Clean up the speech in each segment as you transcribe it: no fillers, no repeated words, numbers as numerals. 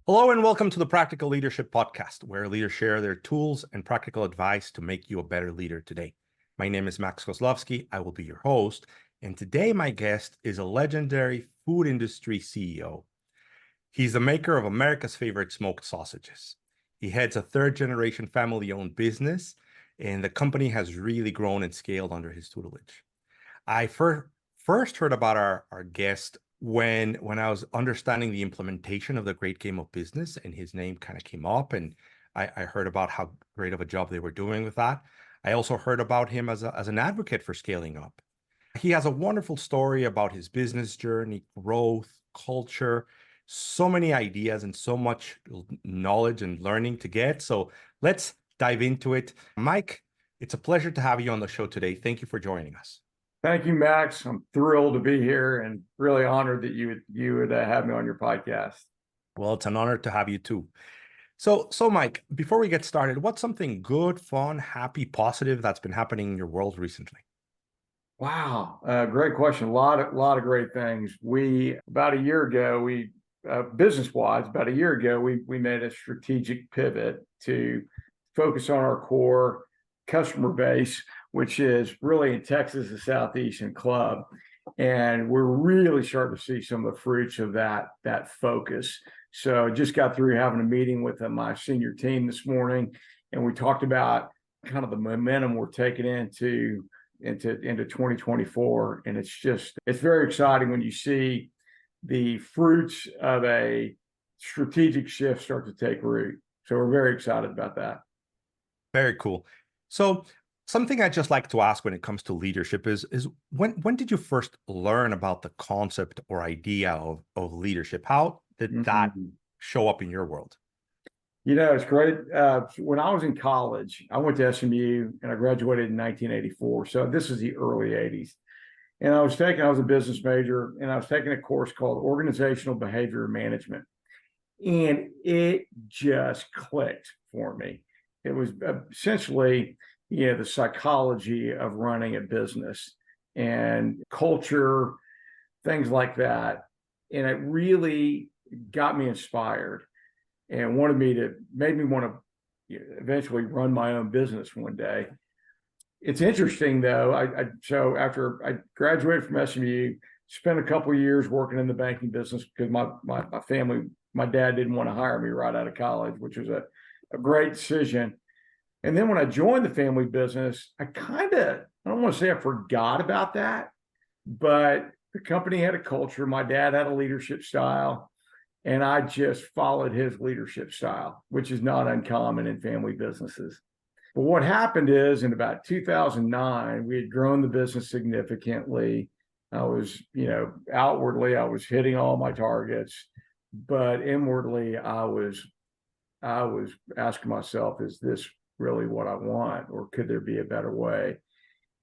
Hello and welcome to the Practical Leadership Podcast, where leaders share their tools and practical advice to make you a better leader today. My name is Max Kozlowski. I will be your host. And today my guest is a legendary food industry CEO. He's the maker of America's favorite smoked sausages. He heads a third-generation family-owned business, and the company has really grown and scaled under his tutelage. I first heard about our guest when I was understanding the implementation of the great game of business, and his name kind of came up, and I heard about how great of a job they were doing with that. I also heard about him as an advocate for scaling up. He has a wonderful story about his business journey, growth, culture, so many ideas and so much knowledge and learning to get. So let's dive into it. Mike, it's a pleasure to have you on the show today. Thank you for joining us. Thank you, Max. I'm thrilled to be here and really honored that you would have me on your podcast. Well, it's an honor to have you too. So Mike, before we get started, what's something good, fun, happy, positive that's been happening in your world recently? Wow, great question. A lot of great things. About a year ago, business-wise, we made a strategic pivot to focus on our core customer base, which is really in Texas, the Southeast and club. And we're really starting to see some of the fruits of that focus. So I just got through having a meeting with my senior team this morning, and we talked about kind of the momentum we're taking into 2024. And it's very exciting when you see the fruits of a strategic shift start to take root. So we're very excited about that. Very cool. So something I just like to ask when it comes to leadership is when did you first learn about the concept or idea of leadership? How did that show up in your world? It's great. When I was in college, I went to SMU and I graduated in 1984. So this is the early 80s. And I was a business major, and I was taking a course called Organizational Behavior Management. And it just clicked for me. It was essentially, the psychology of running a business and culture, things like that. And it really got me inspired and made me want to eventually run my own business one day. It's interesting though. So after I graduated from SMU, spent a couple of years working in the banking business because my family, my dad didn't want to hire me right out of college, which was a great decision. And then when I joined the family business, I don't want to say I forgot about that, but the company had a culture. My dad had a leadership style, and I just followed his leadership style, which is not uncommon in family businesses. But what happened is in about 2009, we had grown the business significantly. I was, outwardly, I was hitting all my targets, but inwardly, I was asking myself, is this really what I want, or could there be a better way?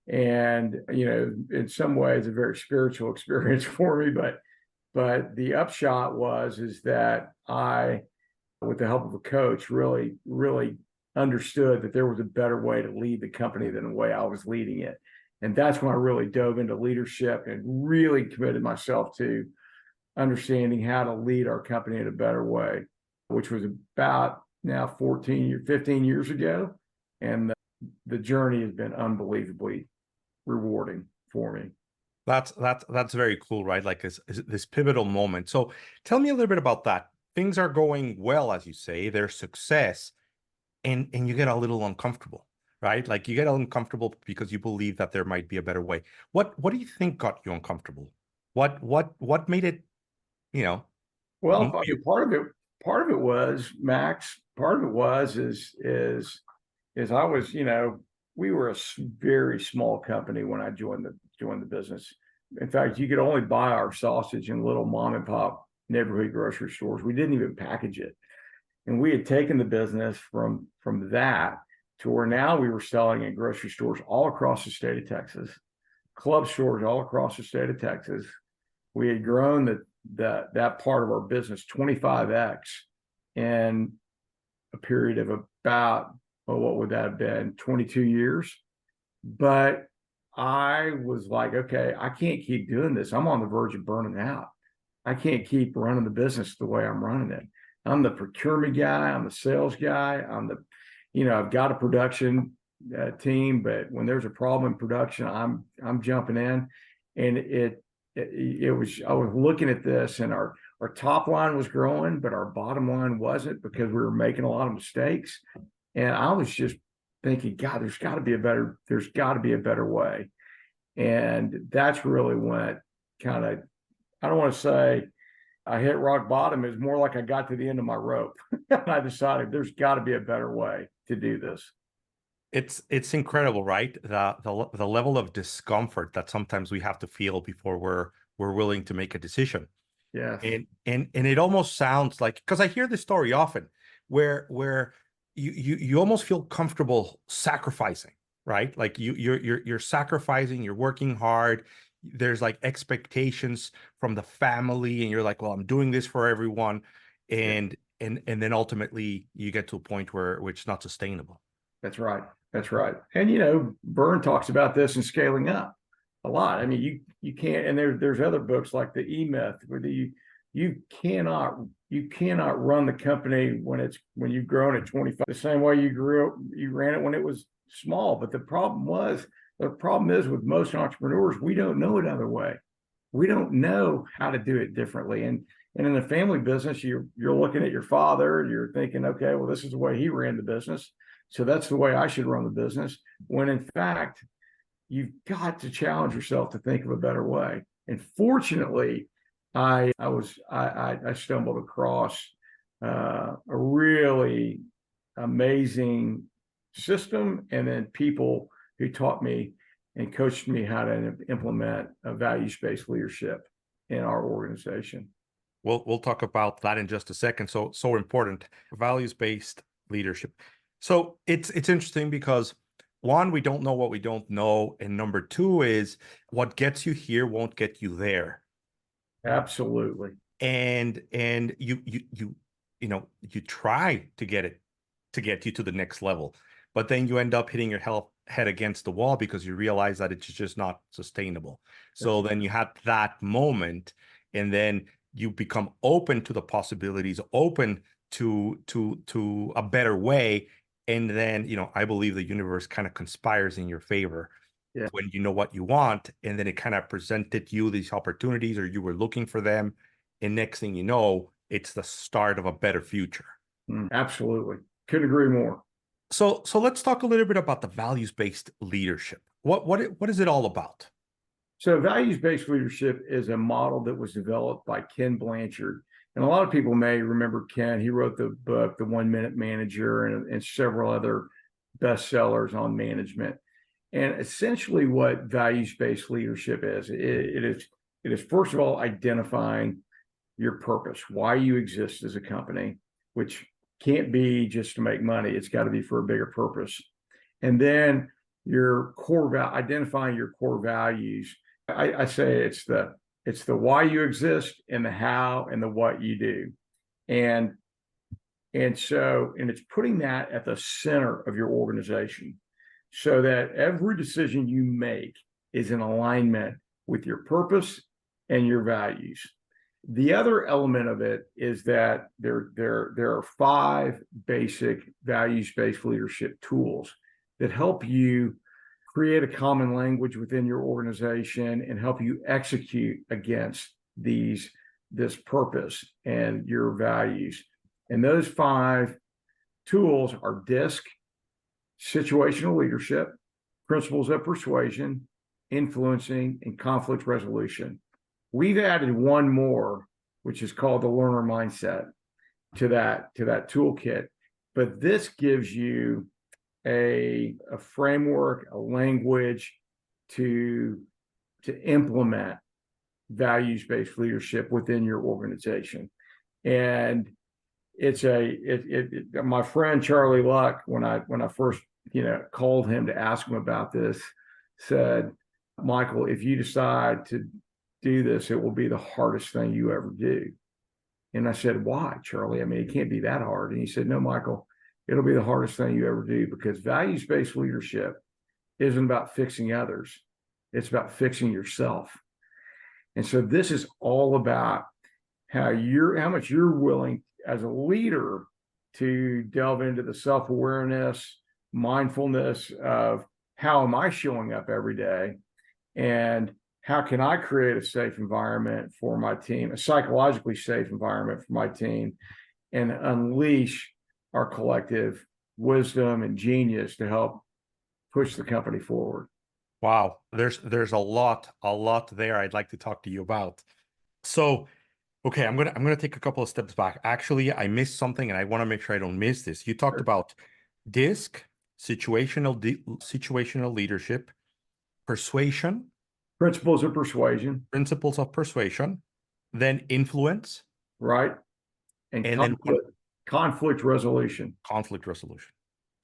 And in some ways a very spiritual experience for me, but the upshot is that I, with the help of a coach, really understood that there was a better way to lead the company than the way I was leading it. And that's when I really dove into leadership and really committed myself to understanding how to lead our company in a better way, which was about now 15 years ago. And the journey has been unbelievably rewarding for me. That's very cool, right? Like this pivotal moment. So tell me a little bit about that. Things are going well, as you say, there's success, and you get a little uncomfortable, right? Like you get uncomfortable because you believe that there might be a better way. What do you think got you uncomfortable? What made it, Well, part of it was, Max, is I was, we were a very small company when I joined the business. In fact, you could only buy our sausage in little mom and pop neighborhood grocery stores. We didn't even package it. And we had taken the business from that to where now we were selling in grocery stores all across the state of Texas, club stores all across the state of Texas. We had grown that part of our business 25x in a period of about, what would that have been, 22 years? But I was like, okay, I can't keep doing this. I'm on the verge of burning out. I can't keep running the business the way I'm running it. I'm the procurement guy, I'm the sales guy, I've got a production team, but when there's a problem in production, I'm jumping in. And I was looking at this, and our top line was growing, but our bottom line wasn't, because we were making a lot of mistakes. And I was just thinking, God, there's got to be a better way. And that's really when kind of, I don't want to say I hit rock bottom. It was more like I got to the end of my rope. And I decided there's got to be a better way to do this. It's incredible, right? The level of discomfort that sometimes we have to feel before we're willing to make a decision. Yes. And it almost sounds like, because I hear this story often, where you almost feel comfortable sacrificing, right? Like you're sacrificing, you're working hard. There's like expectations from the family, and you're like, well, I'm doing this for everyone, and then ultimately you get to a point where it's not sustainable. That's right. That's right. And Byrne talks about this in Scaling Up a lot. I mean, you can't, and there's other books like the E-Myth, where you cannot run the company when you've grown at 25 the same way you ran it when it was small. But the problem is with most entrepreneurs, we don't know another way. We don't know how to do it differently. And in the family business, you're looking at your father and you're thinking, okay, well, this is the way he ran the business, so that's the way I should run the business. When in fact, you've got to challenge yourself to think of a better way. And fortunately, I stumbled across a really amazing system, and then people who taught me and coached me how to implement a values-based leadership in our organization. We'll talk about that in just a second. So important, values-based leadership. So it's interesting because, one, we don't know what we don't know, and number two is what gets you here won't get you there. Absolutely. And you try to get you to the next level, but then you end up hitting your head against the wall because you realize that it's just not sustainable. So then you have that moment, and then you become open to the possibilities, open to a better way. And then, I believe the universe kind of conspires in your favor when you know what you want. And then it kind of presented you these opportunities, or you were looking for them. And next thing you know, it's the start of a better future. Absolutely. Couldn't agree more. So let's talk a little bit about the values-based leadership. What is it all about? So values-based leadership is a model that was developed by Ken Blanchard. And a lot of people may remember Ken. He wrote the book, The 1 Minute Manager, and several other bestsellers on management. And essentially what values-based leadership is, it is first of all identifying your purpose, why you exist as a company, which can't be just to make money. It's got to be for a bigger purpose. And then identifying your core values. I say it's the why you exist, and the how and the what you do. And it's putting that at the center of your organization, so that every decision you make is in alignment with your purpose and your values. The other element of it is that there are 5 basic values-based leadership tools that help you create a common language within your organization and help you execute against this purpose and your values. And those 5 tools are DISC, situational leadership, principles of persuasion, influencing, and conflict resolution. We've added one more, which is called the learner mindset, to that toolkit. But this gives you a framework, a language to implement values-based leadership within your organization. And my friend Charlie Luck, when I first called him to ask him about this, said, Michael, if you decide to do this, it will be the hardest thing you ever do. And I said, why, Charlie? I mean, it can't be that hard. And he said, no, Michael, it'll be the hardest thing you ever do, because values-based leadership isn't about fixing others. It's about fixing yourself. And so this is all about how much you're willing, as a leader to delve into the self-awareness, mindfulness of how am I showing up every day, and how can I create a safe environment for my team, a psychologically safe environment for my team, and unleash our collective wisdom and genius to help push the company forward. Wow, there's a lot there I'd like to talk to you about. So, okay, I'm gonna take a couple of steps back. Actually, I missed something, and I want to make sure I don't miss this. You talked about DISC, situational leadership, persuasion, Principles of persuasion, principles of persuasion, then influence, right? And and then conflict resolution. conflict resolution.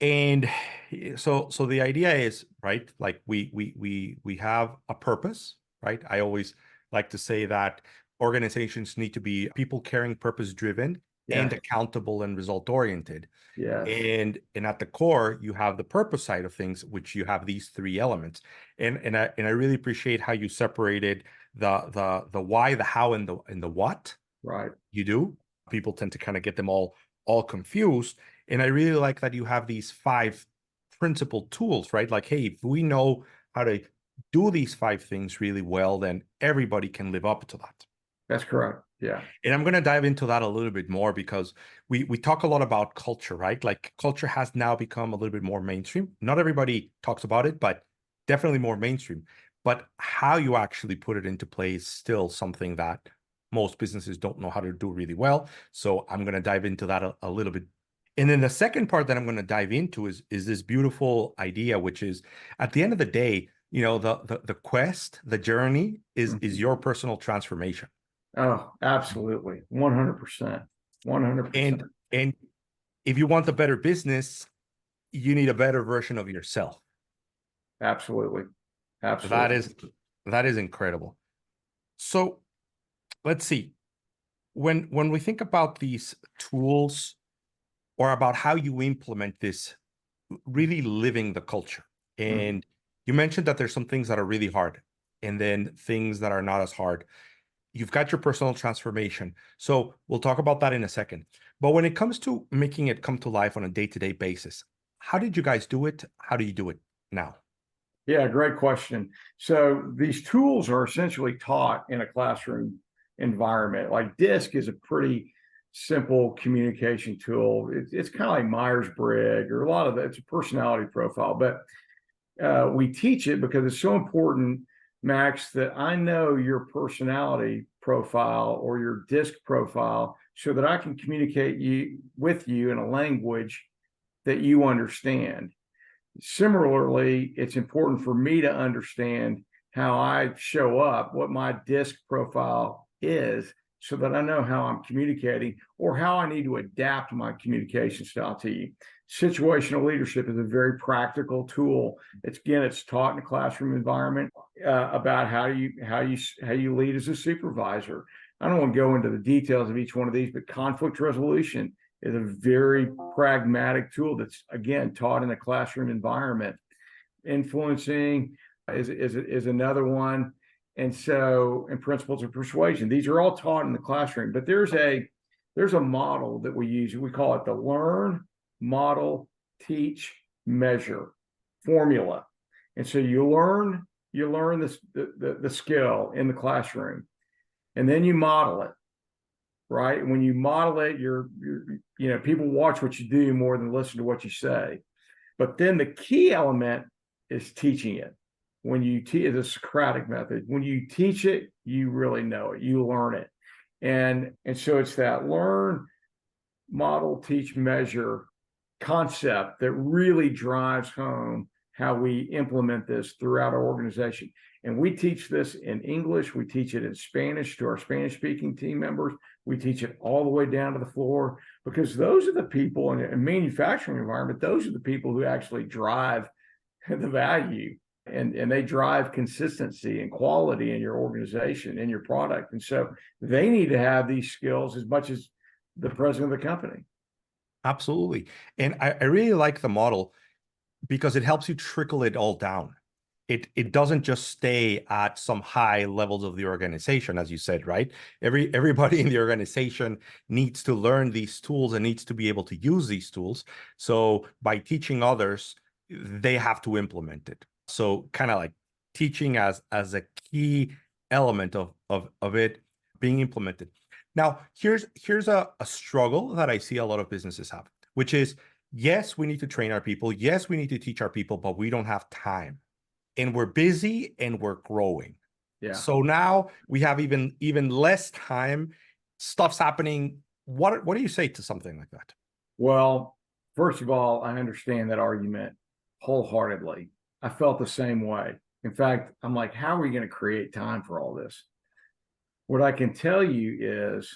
And so the idea is, right, like we have a purpose, right? I always like to say that organizations need to be people caring, purpose driven, and Yes. accountable and result oriented. Yes. And at the core, you have the purpose side of things, which you have these three elements. And I really appreciate how you separated the why, the how, and the what. Right. You do. People tend to kind of get them all confused. And I really like that you have these 5 principal tools, right? Like, hey, if we know how to do these 5 things really well, then everybody can live up to that. That's correct. Yeah. And I'm going to dive into that a little bit more because we talk a lot about culture, right? Like culture has now become a little bit more mainstream. Not everybody talks about it, but definitely more mainstream. But how you actually put it into play is still something that most businesses don't know how to do really well. So I'm going to dive into that a little bit. And then the second part that I'm going to dive into is this beautiful idea, which is at the end of the day, the quest, the journey is your personal transformation. Oh, absolutely. 100%. 100%. And if you want a better business, you need a better version of yourself. Absolutely. Absolutely. That is incredible. So let's see. When we think about these tools or about how you implement this, really living the culture. And you mentioned that there's some things that are really hard and then things that are not as hard. You've got your personal transformation. So we'll talk about that in a second. But when it comes to making it come to life on a day-to-day basis, how did you guys do it? How do you do it now? Yeah, great question. So these tools are essentially taught in a classroom environment. Like DISC is a pretty simple communication tool. It's kind of like Myers-Briggs, or a lot of it's a personality profile, but we teach it because it's so important, Max, that I know your personality profile or your DISC profile so that I can communicate with you in a language that you understand. Similarly, it's important for me to understand how I show up, what my DISC profile is, so that I know how I'm communicating or how I need to adapt my communication style to you. Situational leadership is a very practical tool. It's taught in a classroom environment about how you lead as a supervisor. I don't want to go into the details of each one of these, but conflict resolution is a very pragmatic tool that's, again, taught in a classroom environment. Influencing is another one. And principles of persuasion. These are all taught in the classroom, but there's a model that we use. We call it the learn, model, teach, measure formula. And so you learn the skill in the classroom, and then you model it. Right. When you model it, people watch what you do more than listen to what you say. But then the key element is teaching it. When you teach the Socratic method, when you teach it, you really know it, you learn it. And so it's that learn, model, teach, measure concept that really drives home how we implement this throughout our organization. And we teach this in English. We teach it in Spanish to our Spanish-speaking team members. We teach it all the way down to the floor, because those are the people in a manufacturing environment. Those are the people who actually drive the value, and they drive consistency and quality in your organization, in your product. And so they need to have these skills as much as the president of the company. Absolutely. And I really like the model because it helps you trickle it all down. it doesn't just stay at some high levels of the organization, as you said, right? Everybody in the organization needs to learn these tools and needs to be able to use these tools. So by teaching others, they have to implement it. So kind of like teaching as a key element of it being implemented. Now, here's a struggle that I see a lot of businesses have, which is, yes, we need to train our people. Yes, we need to teach our people, but we don't have time. And we're busy and we're growing. Yeah. So now we have even less time. Stuff's happening. What do you say to something like that? Well, first of all, I understand that argument wholeheartedly. I felt the same way. In fact, I'm like, how are we going to create time for all this? What I can tell you is,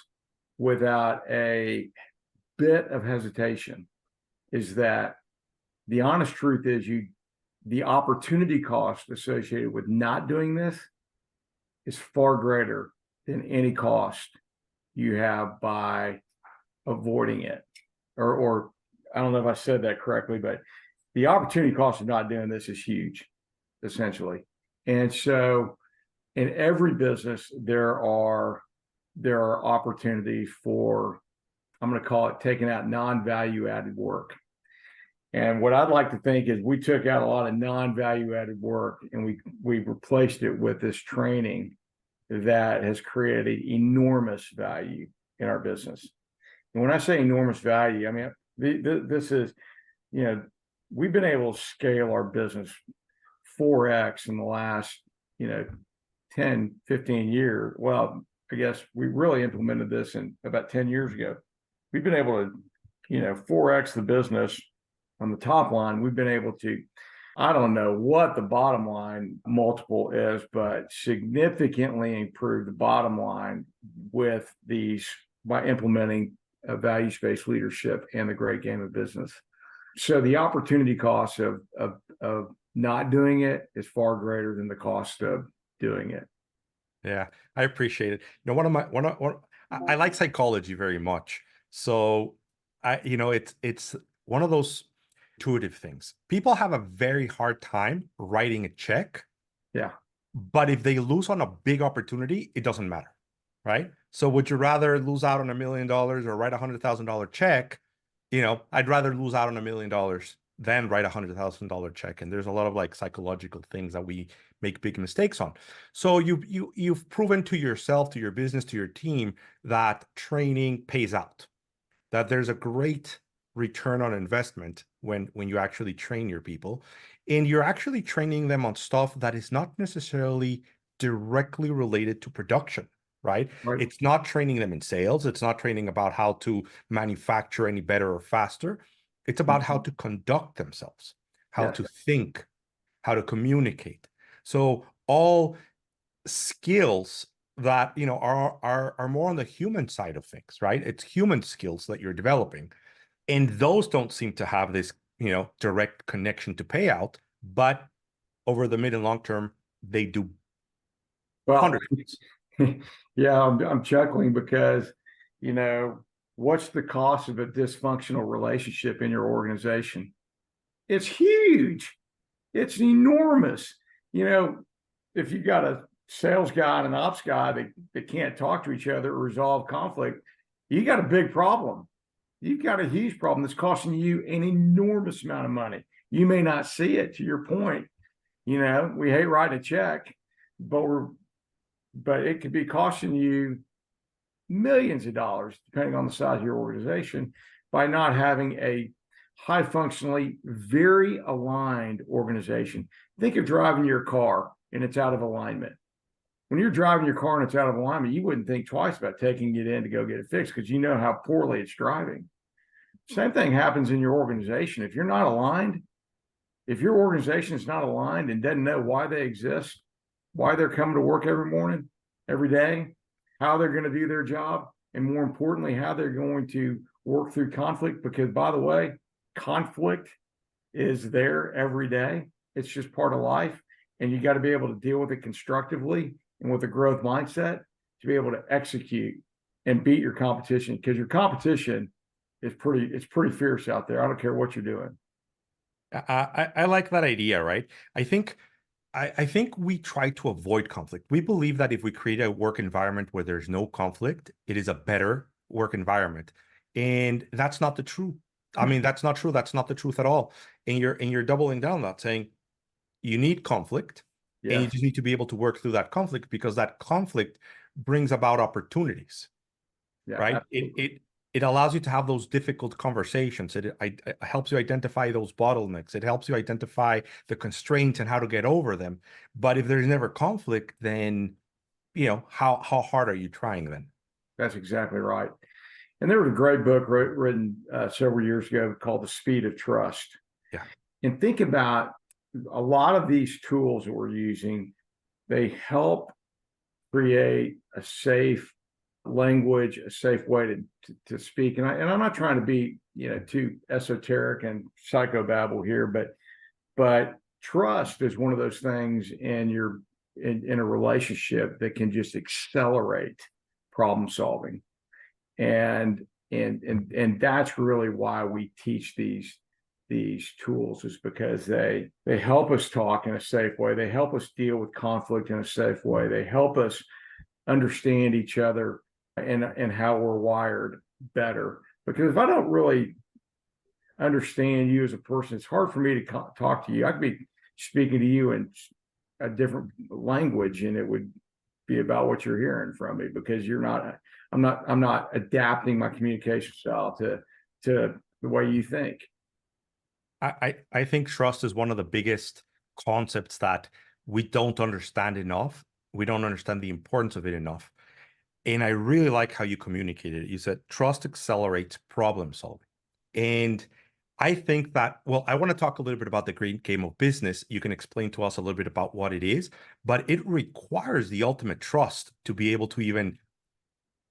without a bit of hesitation, is that the honest truth is the opportunity cost associated with not doing this is far greater than any cost you have by avoiding it. Or I don't know if I said that correctly, but the opportunity cost of not doing this is huge, essentially. And so in every business, there are opportunities for, I'm going to call it, taking out non-value added work. And what I'd like to think is we took out a lot of non-value added work and we replaced it with this training that has created enormous value in our business. And when I say enormous value, I mean, this is, we've been able to scale our business 4x in the last, 10, 15 years. Well, I guess we really implemented this in about 10 years ago. We've been able to, 4x the business on the top line. We've been able to, I don't know what the bottom line multiple is, but significantly improve the bottom line with these by implementing a values-based leadership and the great game of business. So the opportunity cost of not doing it is far greater than the cost of doing it. Yeah, I appreciate it. I like psychology very much. So it's one of those intuitive things. People have a very hard time writing a check. Yeah. But if they lose on a big opportunity, it doesn't matter, right? So would you rather lose out on $1 million or write $100,000 check? I'd rather lose out on $1 million than write $100,000 check. And there's a lot of like psychological things that we make big mistakes on. So you've proven to yourself, to your business, to your team that training pays out, that there's a great return on investment when you actually train your people, and you're actually training them on stuff that is not necessarily directly related to production, right? It's not training them in sales. It's not training about how to manufacture any better or faster. It's about how to conduct themselves, how to think, how to communicate. So all skills that are more on the human side of things, right? It's human skills that you're developing. And those don't seem to have this, direct connection to payout, but over the mid and long term, they do. Well, yeah, I'm chuckling because, what's the cost of a dysfunctional relationship in your organization? It's huge. It's enormous. If you got a sales guy and an ops guy that can't talk to each other or resolve conflict, you got a big problem. You've got a huge problem that's costing you an enormous amount of money. You may not see it, to your point. We hate writing a check, but it could be costing you millions of dollars, depending on the size of your organization, by not having a high functionally, very aligned organization. Think of driving your car and it's out of alignment. When you're driving your car and it's out of alignment, you wouldn't think twice about taking it in to go get it fixed because you know how poorly it's driving. Same thing happens in your organization. If you're not aligned, if your organization is not aligned and doesn't know why they exist, why they're coming to work every morning, every day, how they're going to do their job, and more importantly, how they're going to work through conflict, because by the way, conflict is there every day. It's just part of life. And you got to be able to deal with it constructively and with a growth mindset to be able to execute and beat your competition, because your competition is pretty fierce out there. I don't care what you're doing. I like that idea, right? I think I think we try to avoid conflict. We believe that if we create a work environment where there's no conflict, it is a better work environment. And that's not the truth. I mean, that's not true. That's not the truth at all. And you're doubling down on that, saying you need conflict, and you Yes, just need to be able to work through that conflict because that conflict brings about opportunities, yeah, right? It absolutely. it it allows you to have those difficult conversations. It helps you identify those bottlenecks. It helps you identify the constraints and how to get over them. But if there's never conflict, then how hard are you trying then? That's exactly right. And there was a great book written several years ago called The Speed of Trust. Yeah. And think about a lot of these tools that we're using, they help create a safe language, a safe way to speak. And I'm not trying to be, too esoteric and psychobabble here, but trust is one of those things in a relationship that can just accelerate problem solving. And that's really why we teach these tools, is because they help us talk in a safe way. They help us deal with conflict in a safe way. They help us understand each other and how we're wired better. Because if I don't really understand you as a person, it's hard for me to talk to you. I could be speaking to you in a different language, and it would be about what you're hearing from me, because I'm not adapting my communication style to the way you think. I think trust is one of the biggest concepts that we don't understand enough. We don't understand the importance of it enough. And I really like how you communicated it. You said trust accelerates problem solving. And I think that, well, I want to talk a little bit about the great game of business. You can explain to us a little bit about what it is, but it requires the ultimate trust to be able to even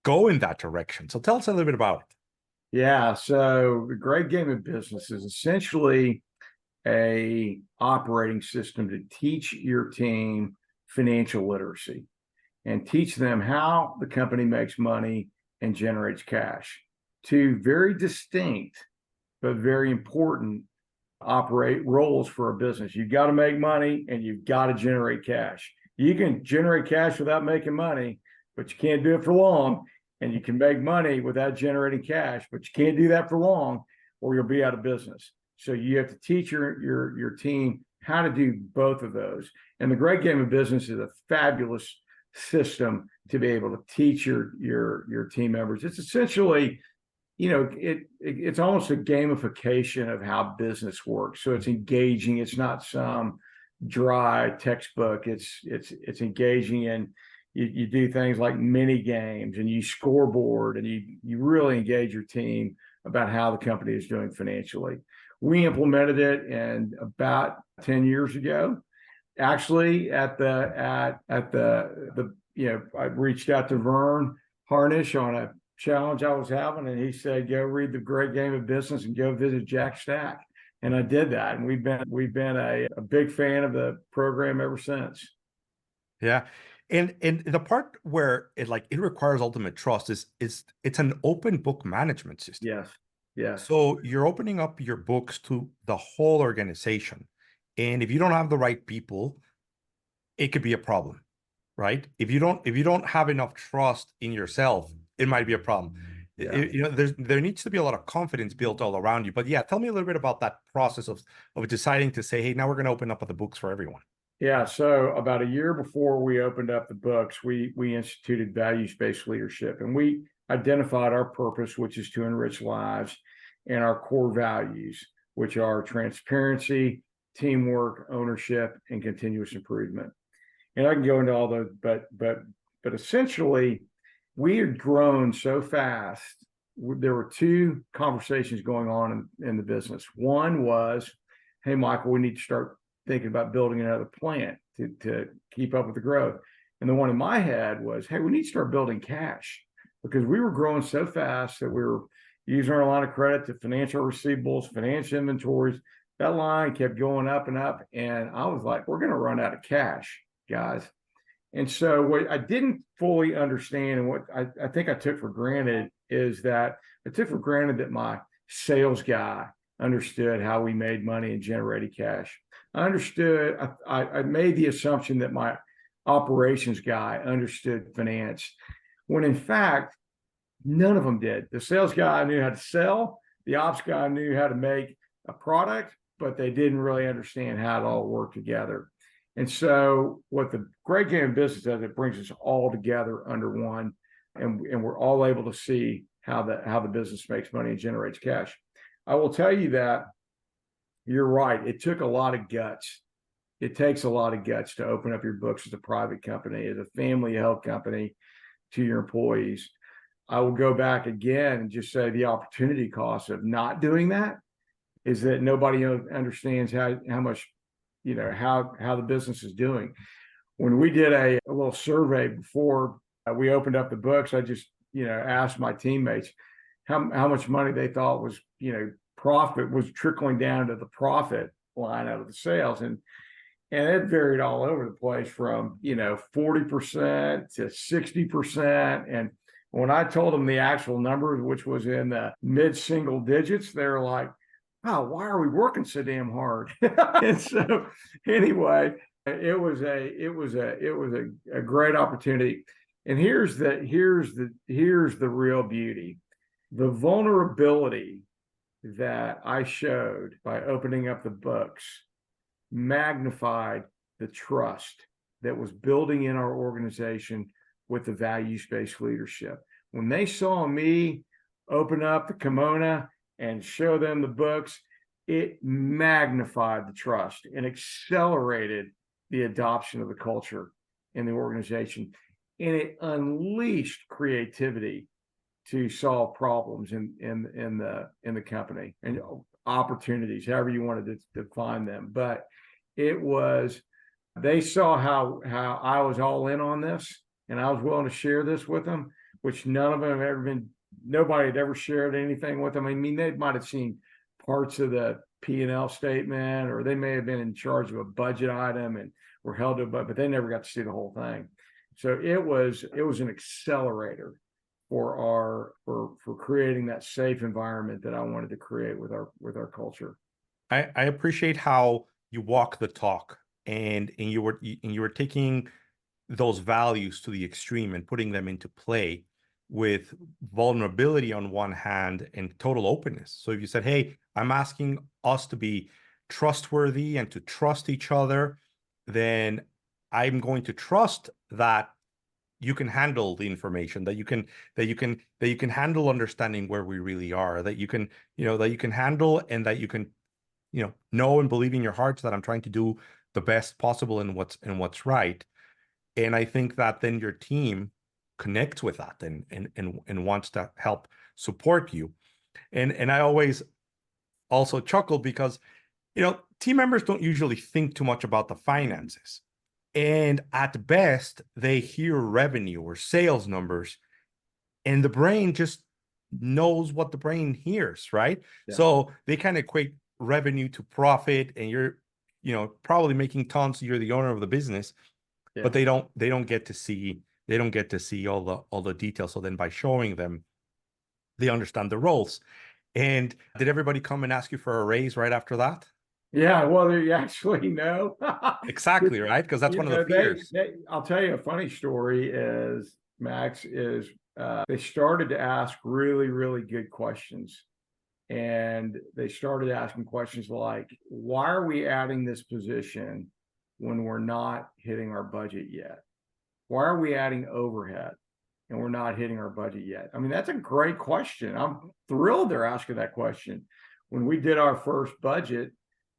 go in that direction. So tell us a little bit about it. Yeah. So the great game of business is essentially a operating system to teach your team financial literacy and teach them how the company makes money and generates cash. Two very distinct but very important operate roles for a business. You've got to make money and you've got to generate cash. You can generate cash without making money, but you can't do it for long. And you can make money without generating cash, but you can't do that for long, or you'll be out of business. So you have to teach your team how to do both of those. And the great game of business is a fabulous system to be able to teach your team members. It's essentially, it's almost a gamification of how business works. So it's engaging. It's not some dry textbook. It's engaging, and you do things like mini games, and you scoreboard, and you really engage your team about how the company is doing financially. We implemented it in about 10 years ago. Actually, I reached out to Vern Harnish on a challenge I was having, and he said, "Go read The Great Game of Business and go visit Jack Stack." And I did that, and we've been a big fan of the program ever since. Yeah. And the part where it requires ultimate trust is it's an open book management system. Yes, yes, So you're opening up your books to the whole organization. And if you don't have the right people, it could be a problem, right? If you don't have enough trust in yourself, it might be a problem. yeah. There needs to be a lot of confidence built all around you. But yeah, tell me a little bit about that process of deciding to say, hey, now we're going to open up the books for everyone. Yeah, so about a year before we opened up the books, we instituted values-based leadership, and we identified our purpose, which is to enrich lives, and our core values, which are transparency, teamwork, ownership, and continuous improvement. And I can go into all those, but essentially, we had grown so fast. There were two conversations going on in the business. One was, "Hey, Michael, we need to start thinking about building another plant to keep up with the growth." And the one in my head was, "Hey, we need to start building cash," because we were growing so fast that we were using our line of credit to finance our receivables, finance inventories. That line kept going up and up. And I was like, we're going to run out of cash, guys. And so what I didn't fully understand, and what I think I took for granted, is that I took for granted that my sales guy understood how we made money and generated cash. I understood. I made the assumption that my operations guy understood finance, when in fact, none of them did. The sales guy knew how to sell. The ops guy knew how to make a product, but they didn't really understand how it all worked together. And so what the great game of business does, it brings us all together under one, and we're all able to see how the business makes money and generates cash. I will tell you that you're right. It took a lot of guts. It takes a lot of guts to open up your books as a private company, as a family held company, to your employees. I will go back again and just say the opportunity cost of not doing that is that nobody understands how much, how the business is doing. When we did a little survey before we opened up the books, I just, asked my teammates how much money they thought was, profit was trickling down to the profit line out of the sales. And it varied all over the place from, 40% to 60%. And when I told them the actual numbers, which was in the mid single digits, they're like, "Oh, why are we working so damn hard?" And so anyway, it was a great opportunity. And here's the real beauty. The vulnerability that I showed by opening up the books magnified the trust that was building in our organization with the values-based leadership. When they saw me open up the kimono and show them the books, it magnified the trust and accelerated the adoption of the culture in the organization. And it unleashed creativity to solve problems in the company and opportunities, however you wanted to define them. But they saw how I was all in on this, and I was willing to share this with them, which none of them have ever been. Nobody had ever shared anything with them. I mean, they might have seen parts of the P&L statement, or they may have been in charge of a budget item and were held to, but they never got to see the whole thing. So it was an accelerator for creating that safe environment that I wanted to create with our culture. I appreciate how you walk the talk, and you were taking those values to the extreme and putting them into play with vulnerability on one hand and total openness. So if you said, "Hey, I'm asking us to be trustworthy and to trust each other," then I'm going to trust that you can handle the information, that you can handle understanding where we really are, that you can handle, and that you can, know and believe in your hearts that I'm trying to do the best possible in what's right. And I think that then your team connects with that and wants to help support you. And I always also chuckle because, team members don't usually think too much about the finances. And at best, they hear revenue or sales numbers, and the brain just knows what the brain hears, right? Yeah. So they kind of equate revenue to profit, and you're, probably making tons. So you're the owner of the business, yeah. But they don't get to see all the details. So then by showing them, they understand the roles. And did everybody come and ask you for a raise right after that? Yeah, well, they actually know. Exactly, right? Because that's one of the fears. I'll tell you a funny story is, Max, they started to ask really, really good questions. And they started asking questions like, why are we adding this position when we're not hitting our budget yet? Why are we adding overhead and we're not hitting our budget yet? I mean, that's a great question. I'm thrilled they're asking that question. When we did our first budget,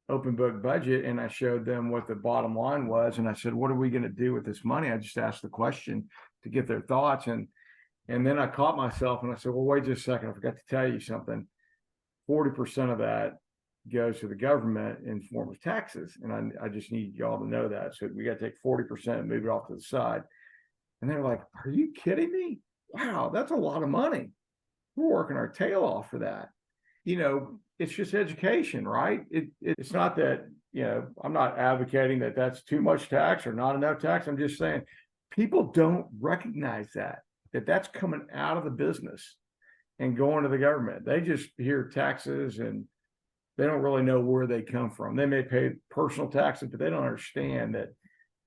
open book budget, and I showed them what the bottom line was, and I said, what are we going to do with this money? I just asked the question to get their thoughts, and then I caught myself and I said, well, wait just a second, I forgot to tell you something. 40% of that goes to the government in form of taxes, and I just need y'all to know that. So we got to take 40% and move it off to the side. And they're like, are you kidding me? Wow, that's a lot of money. We're working our tail off for that. It's just education, right? It's not that, I'm not advocating that that's too much tax or not enough tax. I'm just saying people don't recognize that's coming out of the business and going to the government. They just hear taxes and they don't really know where they come from. They may pay personal taxes, but they don't understand that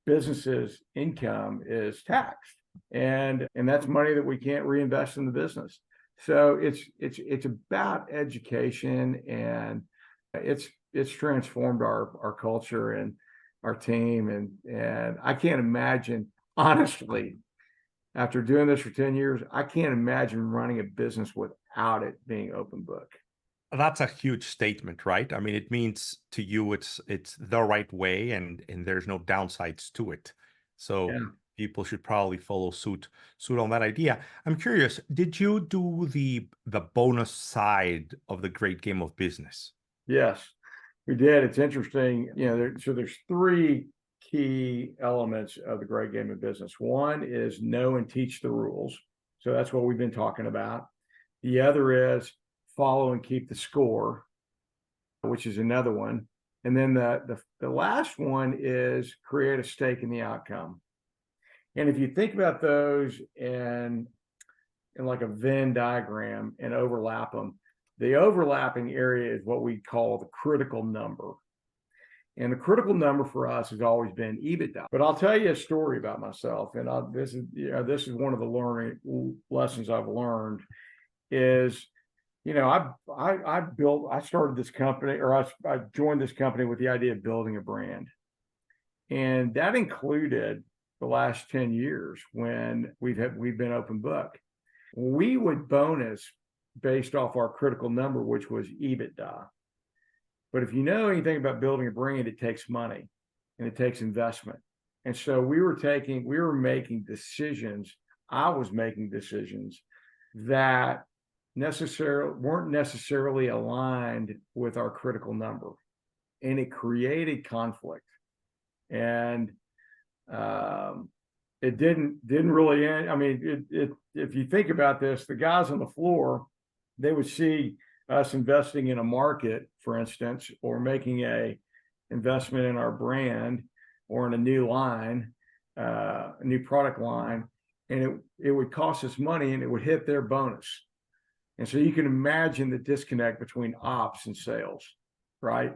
businesses' income is taxed, and that's money that we can't reinvest in the business. So it's about education, and it's transformed our culture and our team, and I can't imagine, honestly, after doing this for 10 years, I can't imagine running a business without it being open book. That's a huge statement, right? I mean, it means to you it's the right way, and there's no downsides to it. So Yeah. people should probably follow suit on that idea. I'm curious, did you do the bonus side of the great game of business? Yes, we did. It's interesting. So there's three key elements of the great game of business. One is know and teach the rules. So that's what we've been talking about. The other is follow and keep the score, which is another one. And then the last one is create a stake in the outcome. And if you think about those in like a Venn diagram and overlap them, the overlapping area is what we call the critical number. And the critical number for us has always been EBITDA. But I'll tell you a story about myself. And this is one of the learning lessons I've learned is, I started this company, or I joined this company with the idea of building a brand. And that included the last 10 years when we've been open book. We would bonus based off our critical number, which was EBITDA. But if you know anything about building a brand, it takes money and it takes investment. And so we were making decisions. I was making decisions that weren't necessarily aligned with our critical number, and it created conflict. And it didn't really end. I mean, if you think about this, the guys on the floor, they would see us investing in a market, for instance, or making a investment in our brand or in a new line, a new product line, and it would cost us money and it would hit their bonus. And so you can imagine the disconnect between ops and sales, right?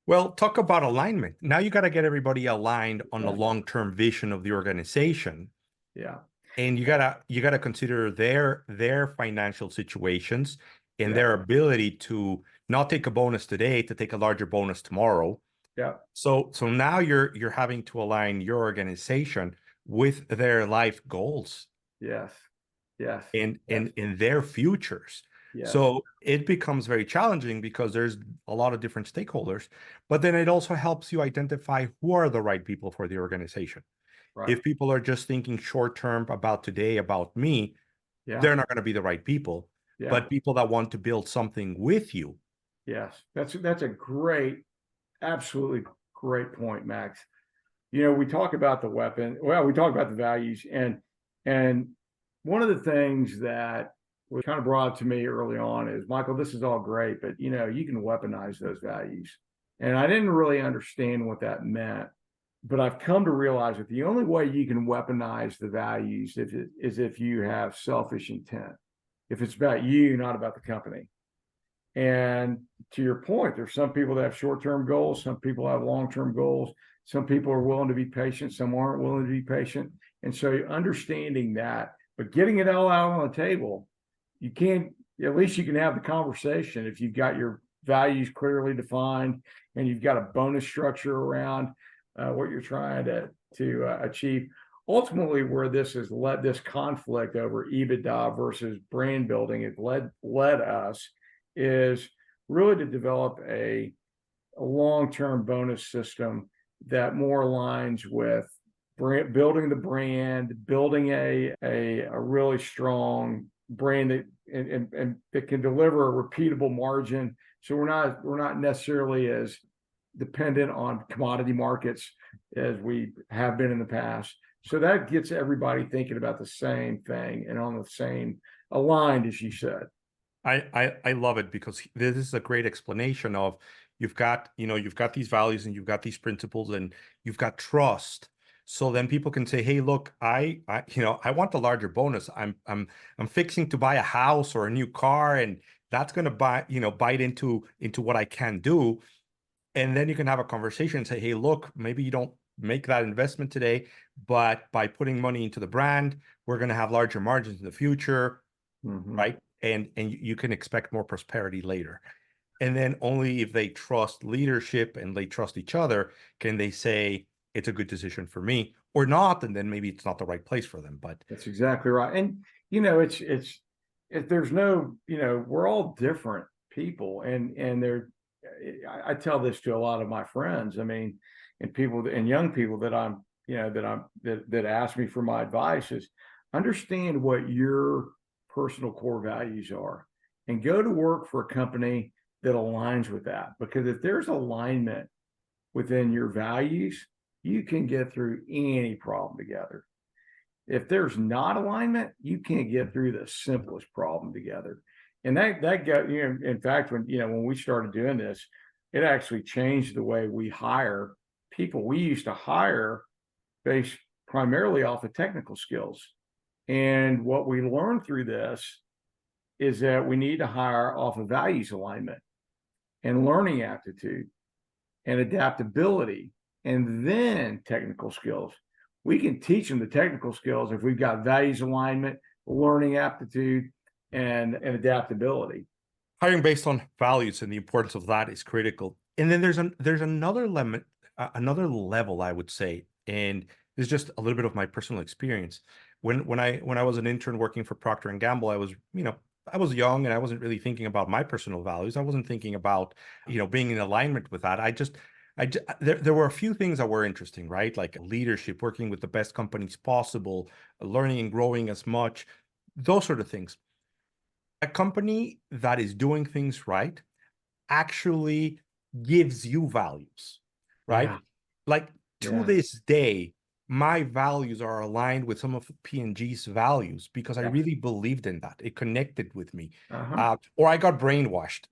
Well, talk about alignment. Now you got to get everybody aligned on the Yeah. long-term vision of the organization. Yeah. And you gotta consider their financial situations and Yeah. their ability to not take a bonus today to take a larger bonus tomorrow. Yeah. So now you're having to align your organization with their life goals Yes. Yes. and Yes. in their futures. Yes. So it becomes very challenging because there's a lot of different stakeholders, but then it also helps you identify who are the right people for the organization. Right. If people are just thinking short term about today, about me, Yeah. they're not going to be the right people. Yeah. But people that want to build something with you. Yes. That's a great, absolutely great point, Max. We talk about the weapon. Well, we talk about the values, and one of the things that was kind of brought to me early on is, Michael, this is all great, but you can weaponize those values. And I didn't really understand what that meant, but I've come to realize that the only way you can weaponize the values is if you have selfish intent, if it's about you, not about the company. And to your point, there's some people that have short-term goals, some people have long-term goals, some people are willing to be patient, some aren't willing to be patient. And so understanding that, but getting it all out on the table, you can't, at least you can have the conversation if you've got your values clearly defined and you've got a bonus structure around what you're trying to achieve. Ultimately, where this has led, this conflict over EBITDA versus brand building, it led us is really to develop a long-term bonus system that more aligns with building the brand, building a really strong brand that and that can deliver a repeatable margin. So we're not necessarily as dependent on commodity markets as we have been in the past. So that gets everybody thinking about the same thing and on the same aligned, as you said. I love it because this is a great explanation of you've got these values and you've got these principles and you've got trust. So then people can say, hey, look, I want the larger bonus. I'm fixing to buy a house or a new car, and that's going to bite into what I can do. And then you can have a conversation and say, hey, look, maybe you don't make that investment today, but by putting money into the brand, we're going to have larger margins in the future, Hmm. right? And you can expect more prosperity later. And then only if they trust leadership and they trust each other can they say it's a good decision for me or not. And then maybe it's not the right place for them. But That's exactly right. And there's no, we're all different people, and I tell this to a lot of my friends. I mean, and people and young people that I'm, that ask me for my advice is understand what your personal core values are, and go to work for a company that aligns with that. Because if there's alignment within your values, you can get through any problem together. If there's not alignment, you can't get through the simplest problem together. And that got, in fact, when we started doing this, it actually changed the way we hire people. We used to hire based primarily off of technical skills. And what we learned through this is that we need to hire off of values alignment and learning aptitude and adaptability, and then technical skills. We can teach them the technical skills if we've got values alignment, learning aptitude, and adaptability. hiring based on values and the importance of that is critical. And then there's another level, I would say, and this is just a little bit of my personal experience. When I was an intern working for Procter and Gamble, I was young and I wasn't really thinking about my personal values. I wasn't thinking about, being in alignment with that. There were a few things that were interesting, right? Like leadership, working with the best companies possible, learning and growing as much, those sort of things. A company that is doing things right actually gives you values, right? Yeah, Like to yeah, this day, my values are aligned with some of P&G's values because I yeah. really believed in that. It connected with me. Uh-huh. Or I got brainwashed,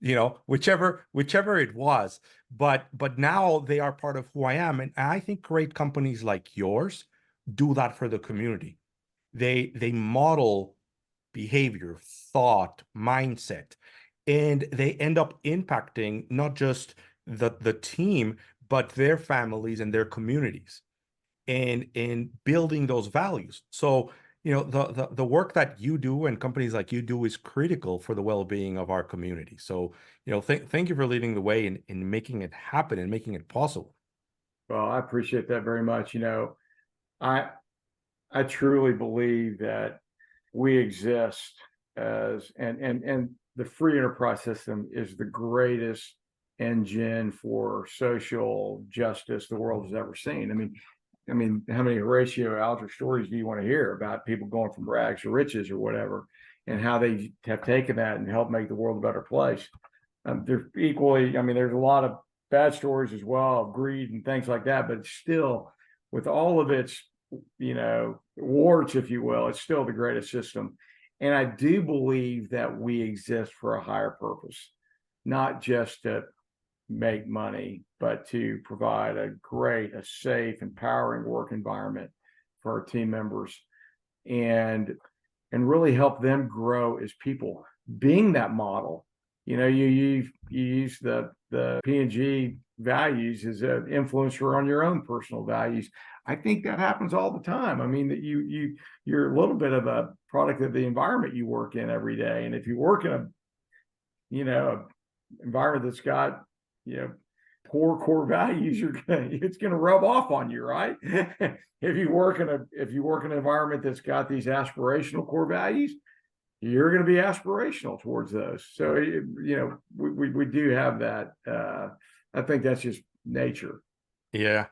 whichever it was. But now they are part of who I am. And I think great companies like yours do that for the community. They model behavior, thought, mindset, and they end up impacting not just the team, but their families and their communities, and building those values. So, the work that you do and companies like you do is critical for the well-being of our community. So, thank you for leading the way in making it happen and making it possible. Well, I appreciate that very much. I I truly believe that we exist as and the free enterprise system is the greatest engine for social justice the world has ever seen. I mean, how many Horatio Alger stories do you want to hear about people going from rags to riches or whatever, and how they have taken that and helped make the world a better place? There's equally, there's a lot of bad stories as well of greed and things like that, but still, with all of its, warts, if you will, it's still the greatest system. And I do believe that we exist for a higher purpose, not just to make money, but to provide a safe, empowering work environment for our team members, and really help them grow as people. Being that model, you use the P&G values as an influencer on your own personal values. I think that happens all the time. I mean, that you're a little bit of a product of the environment you work in every day, and if you work in a environment that's got you know poor core values, it's gonna rub off on you, right? If you work in an environment that's got these aspirational core values, you're going to be aspirational towards those. So we do have that. I think that's just nature. Yeah.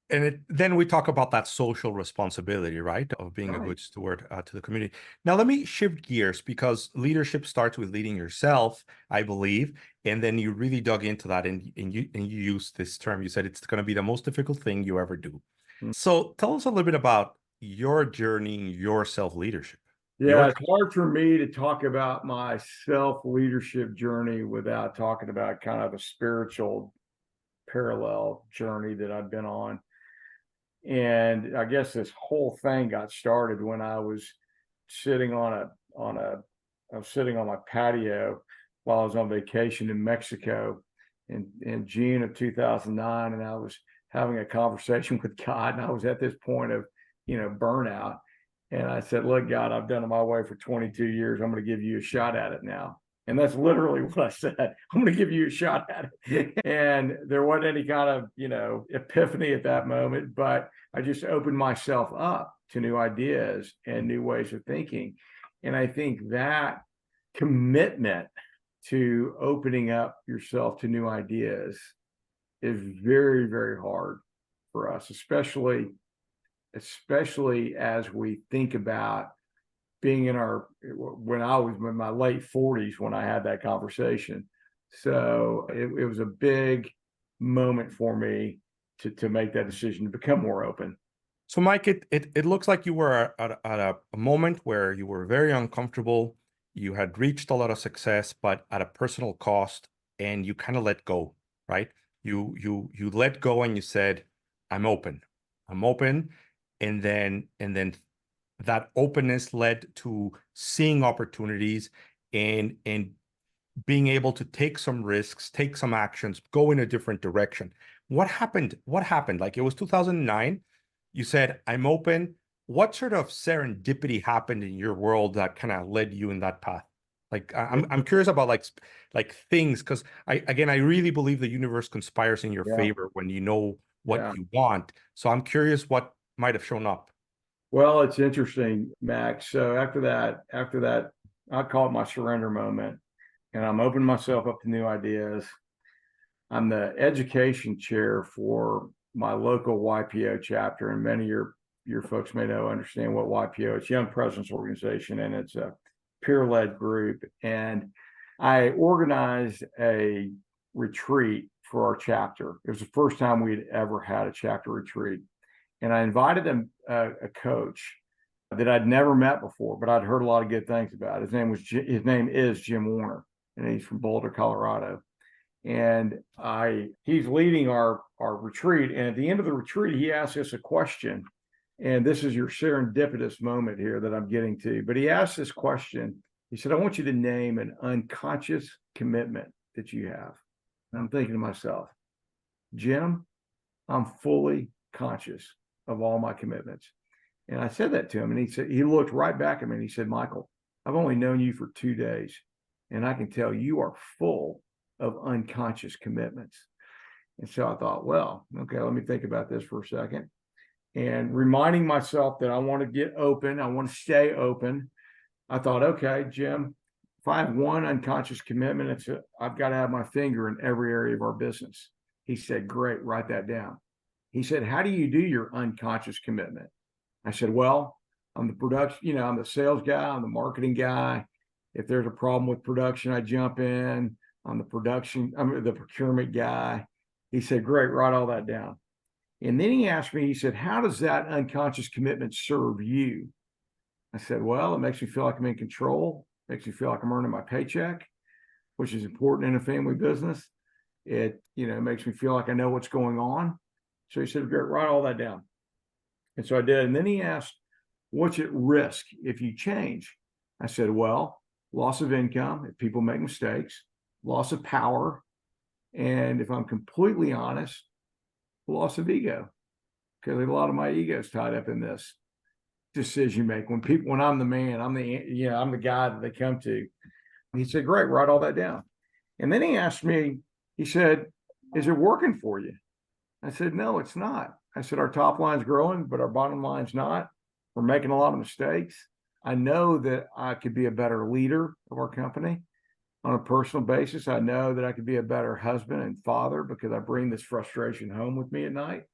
And then we talk about that social responsibility, right? Of being a Right. good steward to the community. Now, let me shift gears because leadership starts with leading yourself, I believe. And then you really dug into that, and you used this term. You said it's going to be the most difficult thing you ever do. So tell us a little bit about your journey, your self-leadership. Yeah, Your it's hard for me to talk about my self-leadership journey without talking about kind of a spiritual parallel journey that I've been on. And I guess this whole thing got started when I was sitting I was sitting on my patio while I was on vacation in Mexico in June of 2009, and I was having a conversation with God, and I was at this point of, burnout. And I said, look, God, I've done it my way for 22 years. I'm going to give you a shot at it now. And that's literally what I said. I'm going to give you a shot at it. And there wasn't any kind of, epiphany at that moment, but I just opened myself up to new ideas and new ways of thinking. And I think that commitment to opening up yourself to new ideas is very, very hard for us, especially as we think about being when I was in my late 40s when I had that conversation. So it was a big moment for me to make that decision to become more open. So, Mike, it looks like you were at a moment where you were very uncomfortable. You had reached a lot of success, but at a personal cost, and you kind of let go, right? You let go and you said, "I'm open. I'm open," and then that openness led to seeing opportunities and being able to take some risks, take some actions, go in a different direction. What happened? Like, it was 2009. You said, "I'm open." What sort of serendipity happened in your world that kind of led you in that path? Like, I'm curious about like things, because I really believe the universe conspires in your Yeah. favor when you know what Yeah. you want. So I'm curious what might have shown up. Well, it's interesting, Max. So after that, I call it my surrender moment, and I'm opening myself up to new ideas. I'm the education chair for my local YPO chapter, and many of your folks may understand what YPO is. Young Presidents Organization, and it's a peer-led group. And I organized a retreat for our chapter. It was the first time we'd ever had a chapter retreat, and I invited a coach that I'd never met before, but I'd heard a lot of good things about. His name is Jim Warner, and he's from Boulder, Colorado. And he's leading our retreat. And at the end of the retreat, he asked us a question. And this is your serendipitous moment here that I'm getting to. But he asked this question. He said, "I want you to name an unconscious commitment that you have." And I'm thinking to myself, Jim, I'm fully conscious of all my commitments. And I said that to him, and he looked right back at me and he said, "Michael, I've only known you for 2 days, and I can tell you are full of unconscious commitments." And so I thought, well, okay, let me think about this for a second. And reminding myself that I want to get open, I want to stay open. I thought, okay, Jim, if I have one unconscious commitment, I've got to have my finger in every area of our business. He said, "Great, write that down." He said, "How do you do your unconscious commitment?" I said, "Well, I'm the production, I'm the sales guy, I'm the marketing guy. If there's a problem with production, I jump in. I'm the procurement guy." He said, "Great, write all that down." And then he asked me, he said, "How does that unconscious commitment serve you?" I said, "Well, it makes me feel like I'm in control, makes me feel like I'm earning my paycheck, which is important in a family business. It, makes me feel like I know what's going on." So he said, "Great, write all that down." And so I did. And then he asked, "What's at risk if you change?" I said, "Well, loss of income if people make mistakes, loss of power, and if I'm completely honest, loss of ego, because a lot of my ego is tied up in this decision making. When I'm the man, I'm the guy that they come to." He said, "Great, write all that down." And then he asked me, he said, "Is it working for you?" I said, "No, it's not." I said, "Our top line's growing, but our bottom line's not. We're making a lot of mistakes. I know that I could be a better leader of our company on a personal basis. I know that I could be a better husband and father because I bring this frustration home with me at night."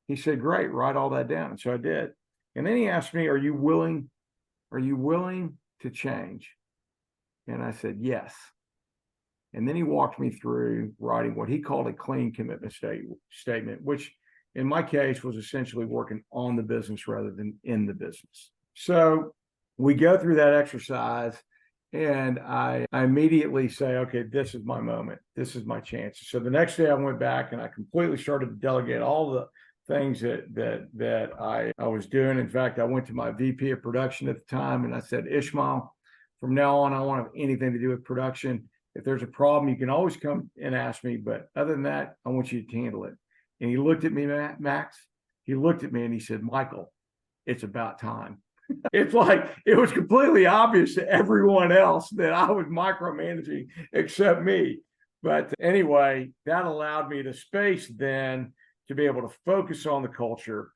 He said, "Great, write all that down." And so I did. And then he asked me, Are you willing to change?" And I said, "Yes." And then he walked me through writing what he called a clean commitment statement, which in my case was essentially working on the business rather than in the business. So we go through that exercise, and I immediately say, okay, this is my moment. This is my chance. So the next day I went back and I completely started to delegate all things that I was doing. In fact, I went to my VP of production at the time and I said, Ishmael, from now on, I don't want to have anything to do with production. If there's a problem, you can always come and ask me. But other than that, I want you to handle it. And he looked at me, Max. He looked at me and he said, Michael, it's about time. It's like it was completely obvious to everyone else that I was micromanaging except me. But anyway, that allowed me the space then to be able to focus on the culture,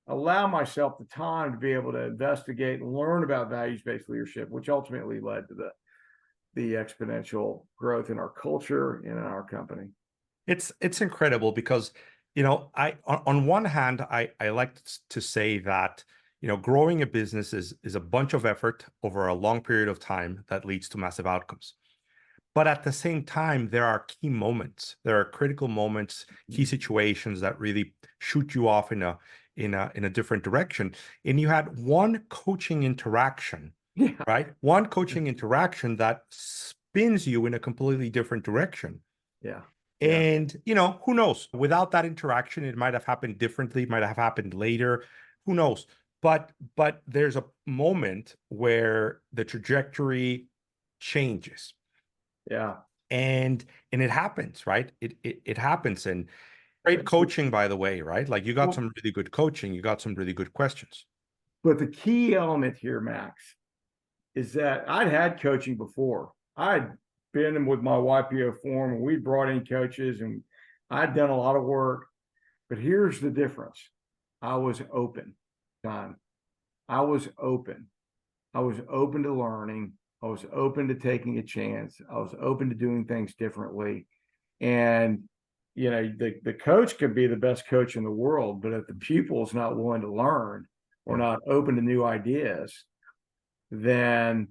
allow myself the time to be able to investigate and learn about values-based leadership, which ultimately led to the exponential growth in our culture and in our company. It's incredible because, I on one hand, I like to say that, growing a business is a bunch of effort over a long period of time that leads to massive outcomes. But at the same time, there are key moments, there are critical moments, key situations that really shoot you off in a different direction. And you had one coaching interaction, right? One coaching interaction that spins you in a completely different direction. Yeah. And, who knows? Without that interaction, it might have happened differently, might have happened later. Who knows? But there's a moment where the trajectory changes. Yeah. And it happens, right? It happens. And great coaching, by the way, right? Like you got some really good coaching, you got some really good questions. But the key element here, Max, is that I'd had coaching before. I'd been with my YPO forum and we brought in coaches and I'd done a lot of work. But here's the difference. I was open. I was open. I was open to learning. I was open to taking a chance. I was open to doing things differently. And, the coach could be the best coach in the world, but if the pupil is not willing to learn or not open to new ideas, then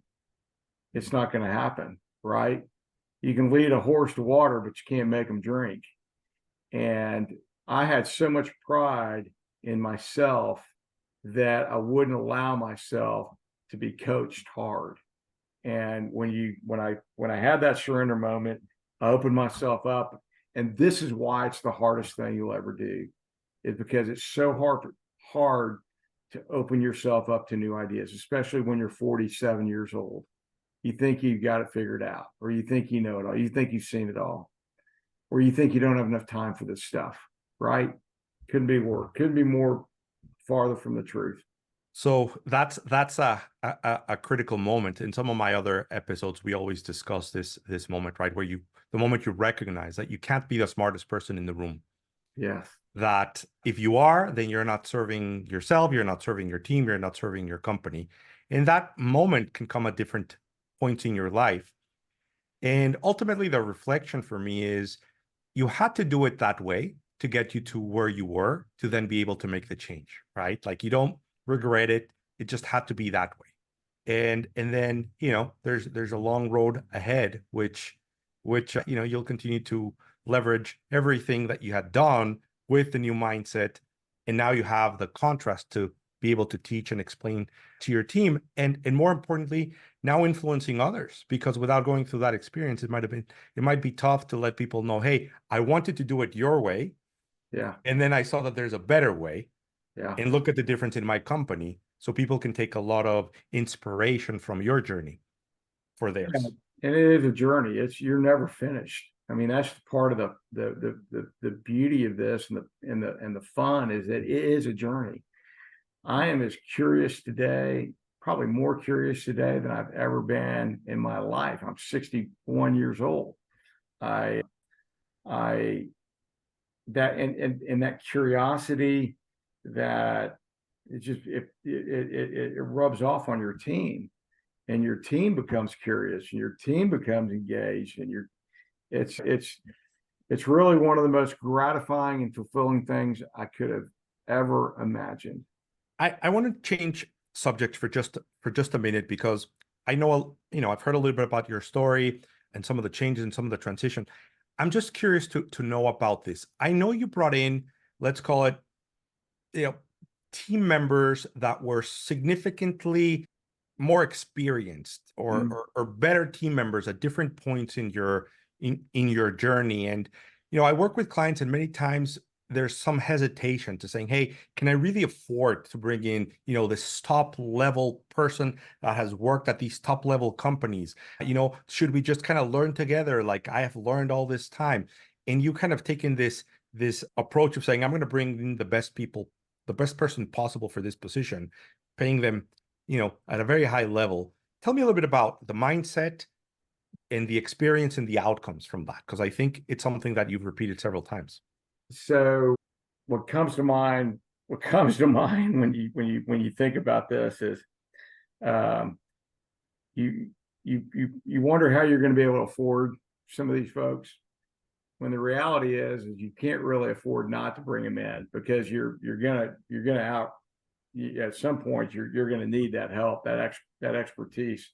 it's not going to happen, right? You can lead a horse to water, but you can't make them drink. And I had so much pride in myself that I wouldn't allow myself to be coached hard. And when I had that surrender moment, I opened myself up. And this is why it's the hardest thing you'll ever do, is because it's so hard to open yourself up to new ideas, especially when you're 47 years old. You think you've got it figured out, or you think you know it all, you think you've seen it all, or you think you don't have enough time for this stuff, right? Couldn't be more farther from the truth. So that's a critical moment. In some of my other episodes, we always discuss this moment, right? Where the moment you recognize that you can't be the smartest person in the room. Yes. That if you are, then you're not serving yourself, you're not serving your team, you're not serving your company. And that moment can come at different points in your life. And ultimately, the reflection for me is you had to do it that way to get you to where you were to then be able to make the change, right? Like you don't regret it. It just had to be that way. And then, there's a long road ahead, which you'll continue to leverage everything that you had done with the new mindset. And now you have the contrast to be able to teach and explain to your team. And more importantly, now influencing others, because without going through that experience, it might be tough to let people know, hey, I wanted to do it your way. Yeah. And then I saw that there's a better way. Yeah. And look at the difference in my company. So people can take a lot of inspiration from your journey for theirs. And it is a journey. You're never finished. I mean, that's part of the beauty of this and the fun is that it is a journey. I am as curious today, probably more curious today than I've ever been in my life. I'm 61 years old. That curiosity that it rubs off on your team, and your team becomes curious, and your team becomes engaged, and it's really one of the most gratifying and fulfilling things I could have ever imagined. I want to change subject for just a minute, because I know, I've heard a little bit about your story and some of the changes and some of the transition. I'm just curious to know about this. I know you brought in, let's call it, team members that were significantly more experienced or better team members at different points in your journey. And I work with clients, and many times there's some hesitation to saying, hey, can I really afford to bring in, this top level person that has worked at these top level companies? Should we just kind of learn together like I have learned all this time? And you kind of taken this approach of saying, I'm going to bring in the best people, the best person possible for this position, paying them, at a very high level. Tell me a little bit about the mindset and the experience and the outcomes from that, because I think it's something that you've repeated several times. So what comes to mind, when you think about this is, um, you wonder how you're going to be able to afford some of these folks, when the reality is you can't really afford not to bring them in, because you're gonna out, at some point you're gonna need that help, that expertise.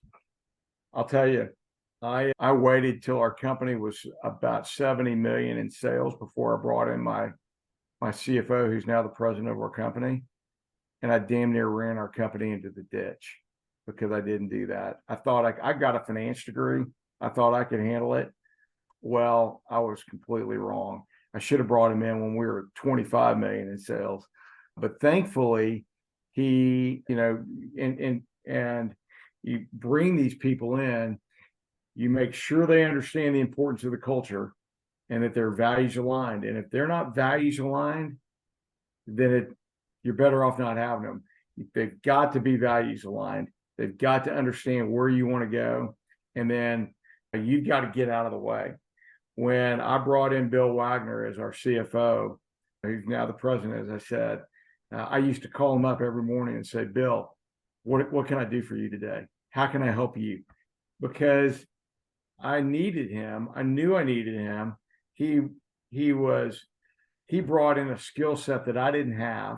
I'll tell you, I waited till our company was about 70 million in sales before I brought in my CFO, who's now the president of our company. And I damn near ran our company into the ditch because I didn't do that. I thought I got a finance degree. I thought I could handle it. Well, I was completely wrong. I should have brought him in when we were 25 million in sales. But thankfully, he, and you bring these people in, you make sure they understand the importance of the culture and that they're values aligned. And if they're not values aligned, then you're better off not having them. They've got to be values aligned. They've got to understand where you want to go. And then you've got to get out of the way. When I brought in Bill Wagner as our CFO, who's now the president, as I said, I used to call him up every morning and say, Bill, what can I do for you today? How can I help you? Because I needed him. I knew I needed him. He brought in a skill set that I didn't have.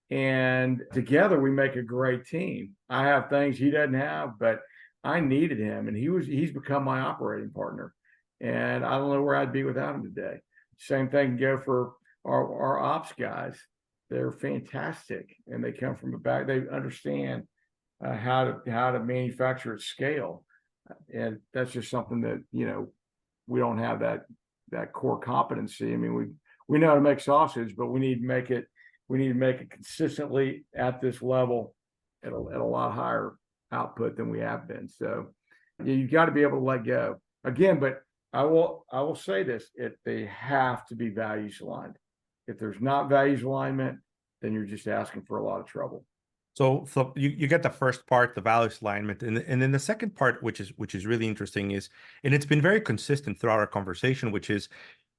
And together we make a great team. I have things he doesn't have, but I needed him, and he's become my operating partner. And I don't know where I'd be without him today. Same thing can go for our ops guys. They're fantastic, and they come from they understand how to manufacture at scale. And that's just something that, we don't have that core competency. I mean, we know how to make sausage, but we need to make it consistently at this level at a lot higher output than we have been. So you got to be able to let go again. But I will say this: they have to be values aligned. If there's not values alignment, then you're just asking for a lot of trouble. So you get the first part, the values alignment, and then the second part, which is really interesting, is, and it's been very consistent throughout our conversation, which is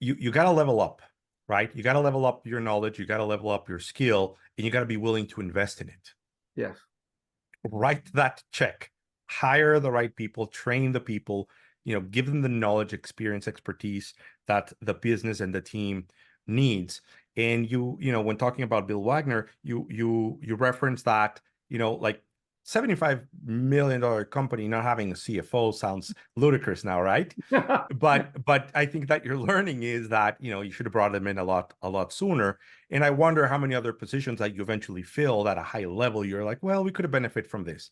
you got to level up, right? You got to level up your knowledge, you got to level up your skill, and you got to be willing to invest in it. Yes. Write that check, hire the right people, train the people, give them the knowledge, experience, expertise that the business and the team needs. And when talking about Bill Wagner, you reference that, like $75 million company not having a CFO sounds ludicrous now, right? But I think that you're learning is that, you should have brought them in a lot sooner. And I wonder how many other positions that you eventually filled at a high level, you're like, well, we could have benefited from this.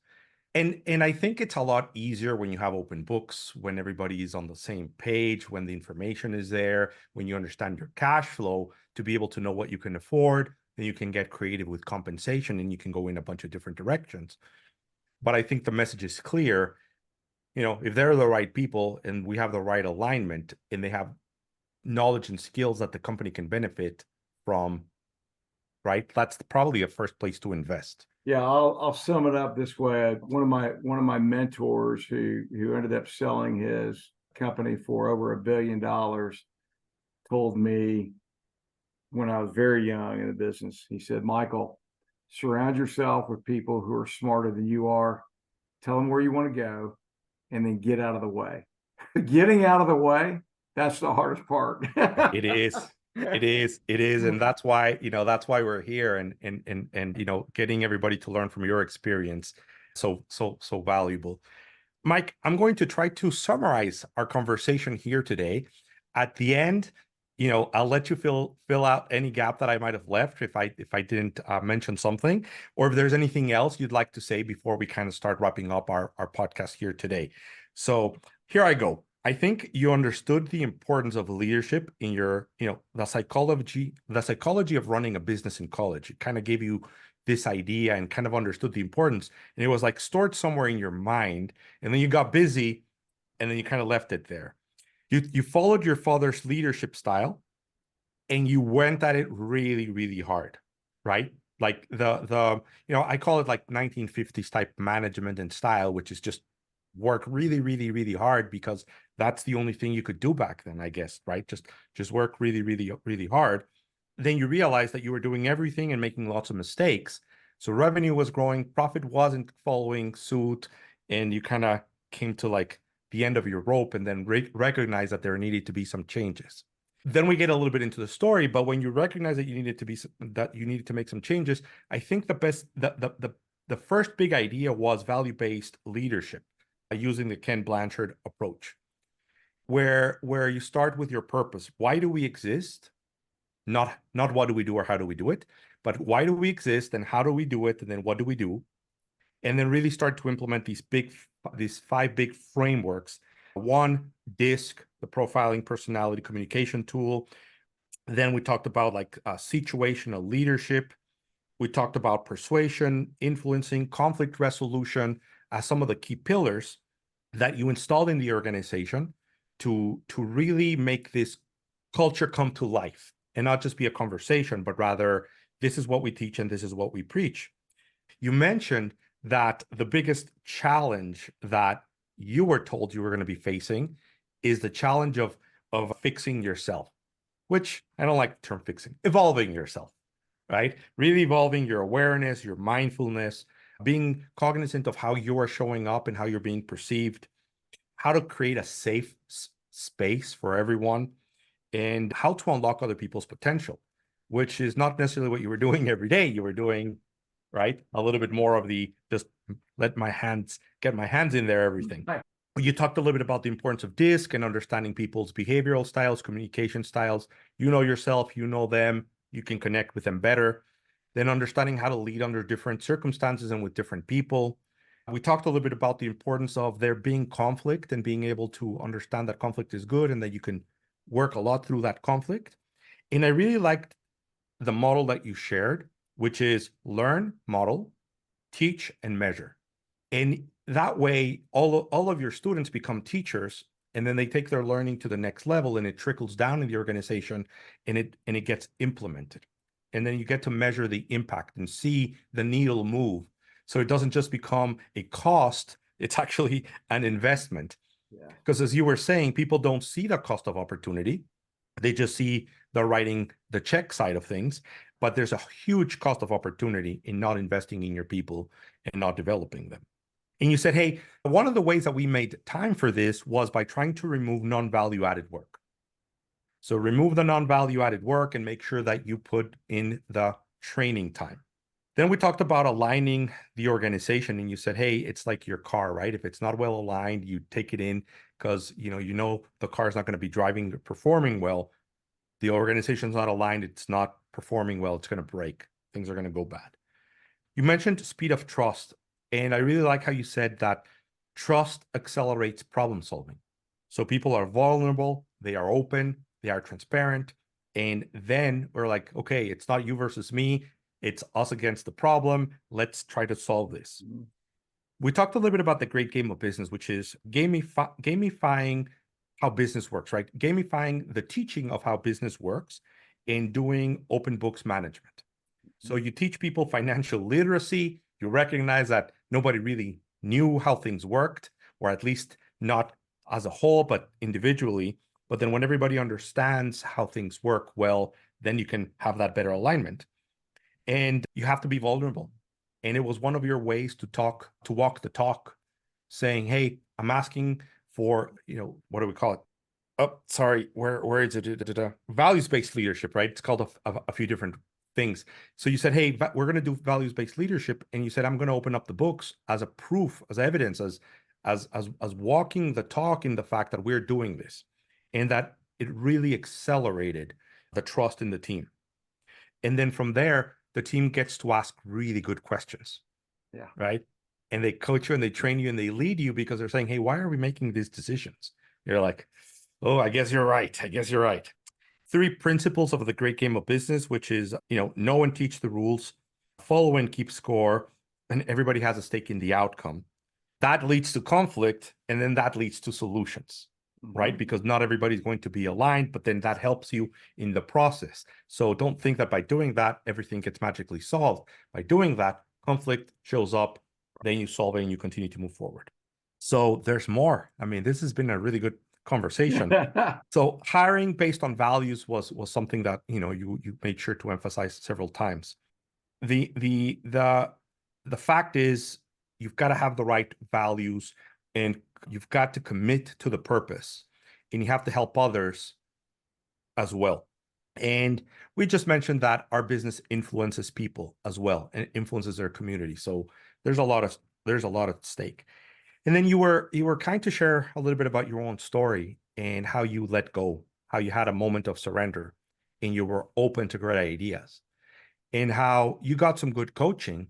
And I think it's a lot easier when you have open books, when everybody is on the same page, when the information is there, when you understand your cash flow, to be able to know what you can afford, then you can get creative with compensation and you can go in a bunch of different directions. But I think the message is clear. If they're the right people and we have the right alignment and they have knowledge and skills that the company can benefit from, right? That's probably a first place to invest. Yeah, I'll sum it up this way. One of my mentors who ended up selling his company for over $1 billion told me when I was very young in the business, he said, Michael, surround yourself with people who are smarter than you are, tell them where you want to go, and then get out of the way. Getting out of the way, that's the hardest part. It is. It is. And that's why we're here and getting everybody to learn from your experience. So valuable. Mike, I'm going to try to summarize our conversation here today. At the end, I'll let you fill out any gap that I might have left if I didn't mention something, or if there's anything else you'd like to say before we kind of start wrapping up our podcast here today. So here I go. I think you understood the importance of leadership in your, the psychology of running a business in college. It kind of gave you this idea and kind of understood the importance. And it was like stored somewhere in your mind. And then you got busy and then you kind of left it there. You followed your father's leadership style and you went at it really, really hard, right? Like I call it like 1950s type management and style, which is just work really, really, really hard because that's the only thing you could do back then, I guess, right? Just work really, really, really hard. Then you realize that you were doing everything and making lots of mistakes. So revenue was growing, profit wasn't following suit, and you kind of came to like the end of your rope and then recognize that there needed to be some changes. Then we get a little bit into the story, but when you recognize that you needed to make some changes, I think the first big idea was value-based leadership using the Ken Blanchard approach, where you start with your purpose. Why do we exist? Not what do we do or how do we do it, but why do we exist and how do we do it, and then what do we do? And then really start to implement these five big frameworks. One, DISC, the profiling personality communication tool. Then we talked about like situational leadership. We talked about persuasion, influencing, conflict resolution as some of the key pillars that you installed in the organization to really make this culture come to life and not just be a conversation, but rather this is what we teach and this is what we preach. You mentioned that the biggest challenge that you were told you were going to be facing is the challenge of fixing yourself, which I don't like the term fixing, evolving yourself, right? Really evolving your awareness, your mindfulness, being cognizant of how you are showing up and how you're being perceived, how to create a safe space for everyone, and how to unlock other people's potential, which is not necessarily what you were doing every day. You were doing, right, a little bit more of the just get my hands in there, everything. Right. You talked a little bit about the importance of DISC and understanding people's behavioral styles, communication styles. You know yourself, you know them, you can connect with them better. Then understanding how to lead under different circumstances and with different people. We talked a little bit about the importance of there being conflict and being able to understand that conflict is good and that you can work a lot through that conflict. And I really liked the model that you shared, which is learn, model, teach, and measure. And that way, all of your students become teachers, and then they take their learning to the next level, and it trickles down in the organization, and it gets implemented. And then you get to measure the impact and see the needle move. So it doesn't just become a cost, it's actually an investment. Yeah. Because as you were saying, people don't see the cost of opportunity. They just see the writing the check side of things, but there's a huge cost of opportunity in not investing in your people and not developing them. And you said, hey, one of the ways that we made time for this was by trying to remove non-value added work. So remove the non-value added work and make sure that you put in the training time. Then we talked about aligning the organization, and you said, hey, it's like your car, right? If it's not well aligned, you take it in because you know the car is not going to be driving or performing well. The organization's not aligned, it's not performing well, it's going to break. Things are going to go bad. You mentioned speed of trust, and I really like how you said that trust accelerates problem solving. So people are vulnerable, they are open, they are transparent, and then we're like, okay, it's not you versus me, it's us against the problem. Let's try to solve this. Mhm. We talked a little bit about the great game of business, which is gamifying how business works, right? Gamifying the teaching of how business works and doing open books management. So you teach people financial literacy. You recognize that nobody really knew how things worked, or at least not as a whole, but individually. But then when everybody understands how things work, well, then you can have that better alignment. And you have to be vulnerable. And it was one of your ways to walk the talk, saying, hey, I'm asking for, what do we call it? Oh, sorry, where is it? Values-based leadership, right? It's called a few different things. So you said, hey, we're going to do values-based leadership, and you said, I'm going to open up the books as a proof, as evidence, as walking the talk in the fact that we're doing this, and that it really accelerated the trust in the team. And then from there, the team gets to ask really good questions. Yeah. Right. And they coach you and they train you and they lead you because they're saying, hey, why are we making these decisions? You're like, oh, I guess you're right. I guess you're right. Three principles of the great game of business, which is, know and teach the rules, follow and keep score, and everybody has a stake in the outcome. That leads to conflict, and then that leads to solutions, right? Mhm. Because not everybody's going to be aligned, but then that helps you in the process. So don't think that by doing that, everything gets magically solved. By doing that, conflict shows up, then you solve it and you continue to move forward. So there's more. I mean, this has been a really good conversation. So hiring based on values was something that you made sure to emphasize several times. The fact is you've got to have the right values and you've got to commit to the purpose and you have to help others as well. And we just mentioned that our business influences people as well and influences their community. So there's a lot at stake. And then you were kind to share a little bit about your own story and how you let go, how you had a moment of surrender and you were open to great ideas and how you got some good coaching,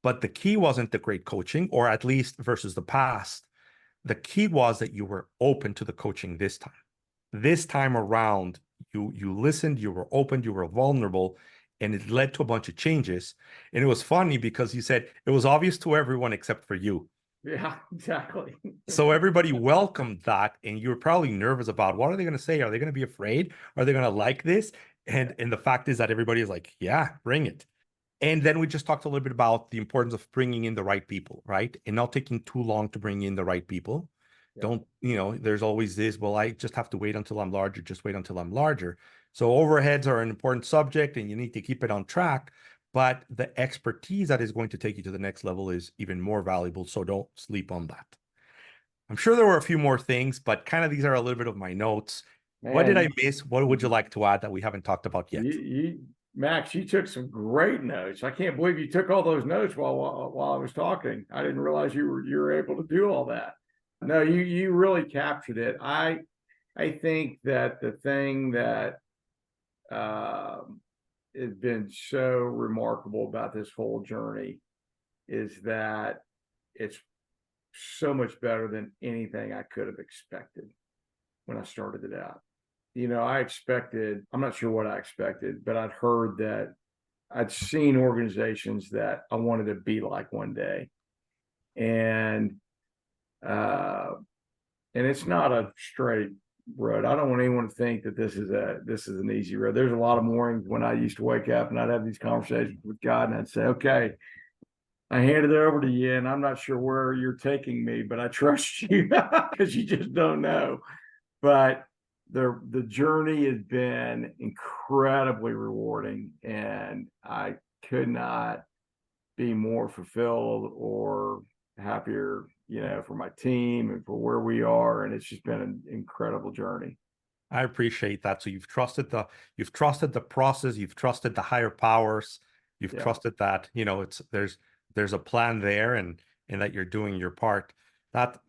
but the key wasn't the great coaching, or at least versus the past. The key was that you were open to the coaching this time. This time around, you listened, you were open, you were vulnerable, and it led to a bunch of changes. And it was funny because you said it was obvious to everyone except for you. Yeah, exactly. So everybody welcomed that, and you were probably nervous about what are they going to say? Are they going to be afraid? Are they going to like this? And the fact is that everybody is like, yeah, bring it. And then we just talked a little bit about the importance of bringing in the right people, right? And not taking too long to bring in the right people. Yeah. Don't, there's always this, well, I just have to wait until I'm larger, just wait until I'm larger. So overheads are an important subject and you need to keep it on track. But the expertise that is going to take you to the next level is even more valuable. So don't sleep on that. I'm sure there were a few more things, but kind of these are a little bit of my notes. What did I Man, miss? What would you like to add that we haven't talked about yet? Max, you took some great notes. I can't believe you took all those notes while I was talking. I didn't realize you were able to do all that. No, you really captured it. I think that the thing that has been so remarkable about this whole journey is that it's so much better than anything I could have expected when I started it out. I expected, I'm not sure what I expected, but I'd heard that I'd seen organizations that I wanted to be like one day. And uh and it's not a straight road. I don't want anyone to think that this is an easy road. There's a lot of mornings when I used to wake up and I'd have these conversations with God and I'd say, okay, I handed it over to you and I'm not sure where you're taking me, but I trust you because you just don't know. But the journey has been incredibly rewarding and I could not be more fulfilled or happier, for my team and for where we are. And it's just been an incredible journey. I appreciate that. So you've trusted the process, you've trusted the higher powers, you've Yeah. trusted that, there's a plan there and that you're doing your part. That's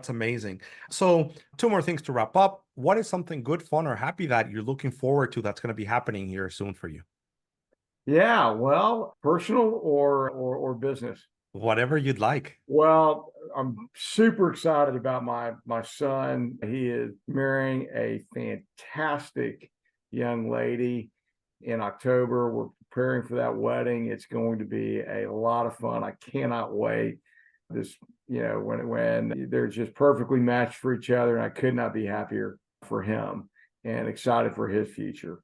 amazing. So two more things to wrap up. What is something good, fun, or happy that you're looking forward to that's going to be happening here soon for you? Yeah. Well, personal or business. Whatever you'd like. Well, I'm super excited about my son. He is marrying a fantastic young lady in October. We're preparing for that wedding. It's going to be a lot of fun. I cannot wait. This, when they're just perfectly matched for each other, and I could not be happier for him and excited for his future.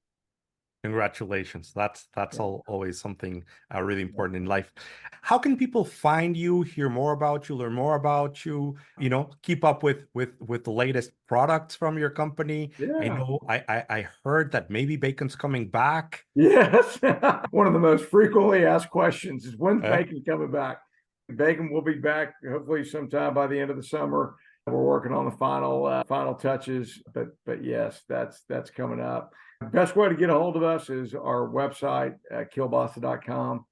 Congratulations. That's Yeah. always something really important in life. How can people find you, hear more about you, learn more about you, keep up with the latest products from your company? I Yeah. know I heard that maybe bacon's coming back. Yes. One of the most frequently asked questions is when's Uh, bacon coming back? Bacon will be back hopefully sometime by the end of the summer. We're working on the final touches, but yes, that's coming up. The best way to get a hold of us is our website at kiolbassa.com.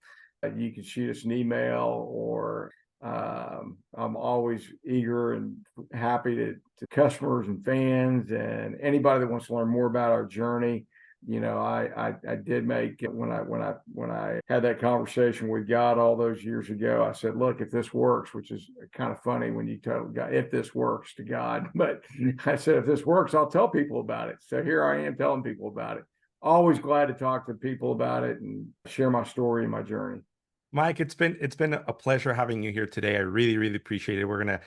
You can shoot us an email or I'm always eager and happy to customers and fans and anybody that wants to learn more about our journey. I did make it when I had that conversation with God all those years ago. I said, look, if this works, which is kind of funny when you tell God if this works to God, but I said, if this works, I'll tell people about it. So here I am telling people about it. Always glad to talk to people about it and share my story and my journey. Mike, it's been a pleasure having you here today. I really, really appreciate it. We're gonna,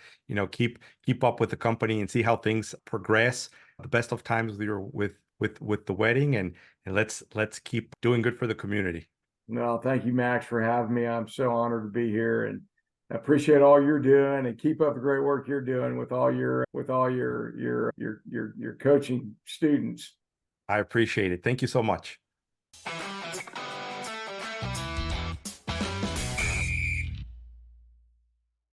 keep up with the company and see how things progress. The best of times with your with the wedding, and let's keep doing good for the community. No, thank you, Max, for having me. I'm so honored to be here, and I appreciate all you're doing, and keep up the great work you're doing with all your coaching students. I appreciate it. Thank you so much.